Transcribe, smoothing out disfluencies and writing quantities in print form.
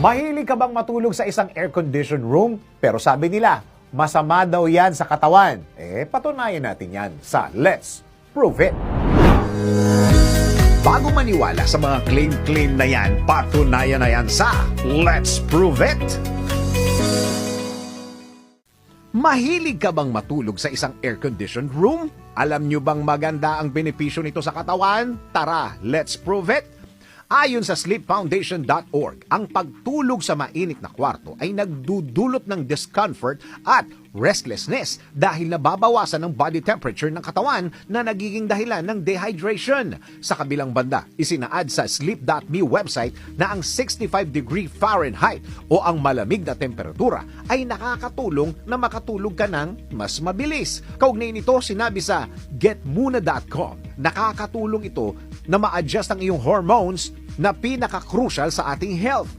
Mahilig ka bang matulog sa isang air-conditioned room? Pero sabi nila, masama daw yan sa katawan. Patunayan natin yan sa Let's Prove It! Bago maniwala sa mga claim-claim na yan, patunayan na yan sa Let's Prove It! Mahilig ka bang matulog sa isang air-conditioned room? Alam nyo bang maganda ang benepisyo nito sa katawan? Tara, let's prove it! Ayon sa sleepfoundation.org, ang pagtulog sa mainit na kwarto ay nagdudulot ng discomfort at restlessness dahil nababawasan ng body temperature ng katawan na nagiging dahilan ng dehydration. Sa kabilang banda, isinaad sa sleep.me website na ang 65-degree Fahrenheit o ang malamig na temperatura ay nakakatulong na makatulog ka ng mas mabilis. Kaugnay nito, sinabi sa getmuna.com, nakakatulong ito na ma-adjust ang iyong hormones na pinaka-crucial sa ating health.